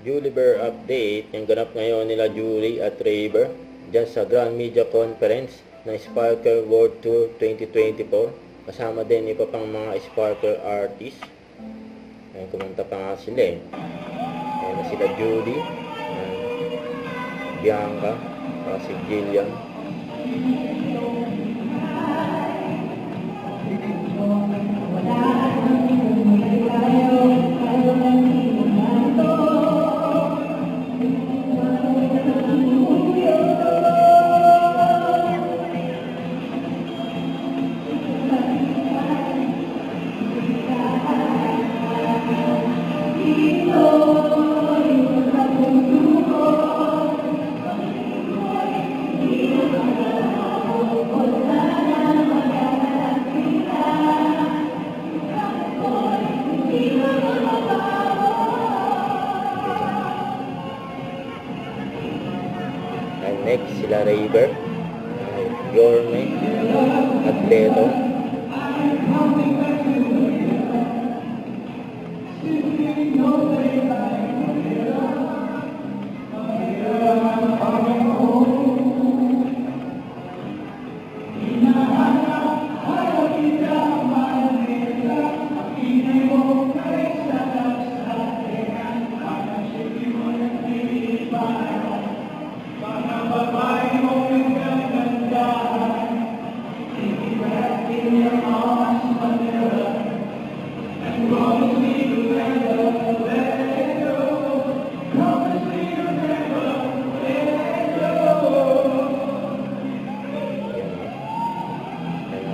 Juliver update, yung ganap ngayon nila Julie at Raver dyan sa Grand Media Conference ng Sparkle World Tour 2024. Kasama din iba pang mga Sparkle artists. Ayan, kumanta pa nga sila eh. Ayan na sila Julie, Bianca, si Jillian. Next sila Raver, Yorme at Leto.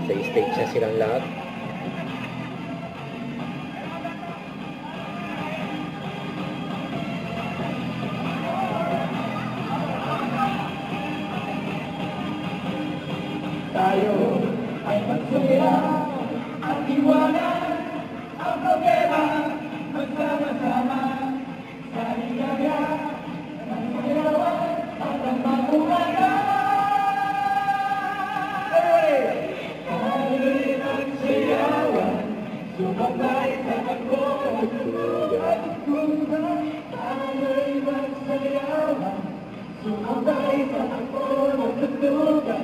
Sa stage na silang lahat. Tayo ay magsaya at iwanan ang problema, magsama-sama sa ligaya, magsayawan at ang mabuhayan. Tayo'y magsayawan, sumabay sa pagkukuha. Tayo'y magsayawan, sumabay sa pagkukuha.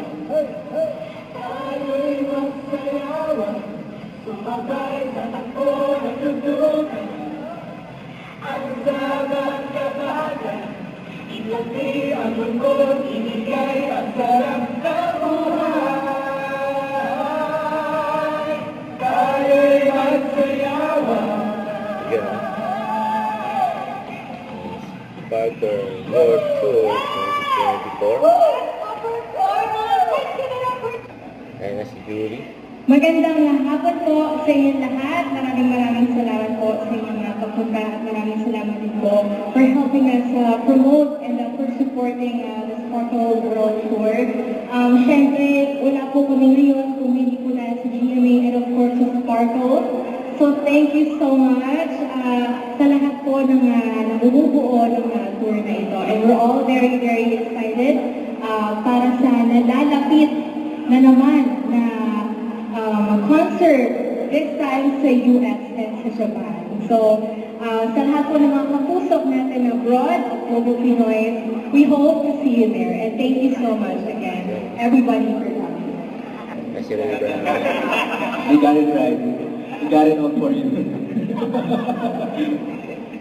Tayo'y magsayawan, sumabay sa takbo ng tutukan. At sa magkabagan, ilagay ang lungkot, inigay ang sarap ng buhay. Tayo'y magsayawan. Sparkle World Tour 2024. Ayan na si Julie. Magandang hapon po sa inyong lahat. Maraming salamat po sa inyong pagpunta at maraming salamat din po for helping us promote and for supporting the Sparkle World Tour. Siyempre, wala po kami ngayon kung hindi po na sa GMA and of course sa Sparkle. So thank you so much sa lahat po ng nabubuo ng tour na ito. And we're all very excited para sa nalalapit na naman na concert this time sa US and sa Japan. So, sa lahat po ng mga kapusok natin abroad of Global Pinoy, we hope to see you there. And thank you so much again, everybody, for coming. Si Raver. You got it right. You got it all for you.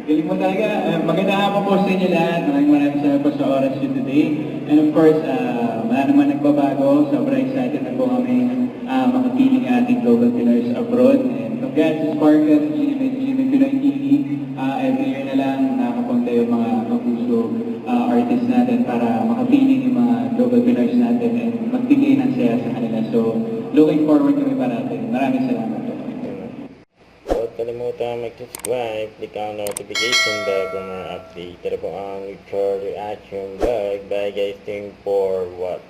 Galing mo talaga. Magandang hapon po sa inyo lahat. Maraming salamat po sa oras nyo today. And of course, wala naman nagbabago. Sobrang excited na po kami makapiling ating global pillars abroad. And congrats sa Sparkle at GMA Pinoy TV. Every year na lang nakapunta yung mga kapuso artists natin para makapiling yung mga global pillars natin and magbigay ng saya sa kanila. So, looking forward kami parating. Maraming salamat po. Huwag kalimutan mag-subscribe, click ang notification bell for more update. Tara po ang Record Reaction Vlog. Bye guys, thank for what?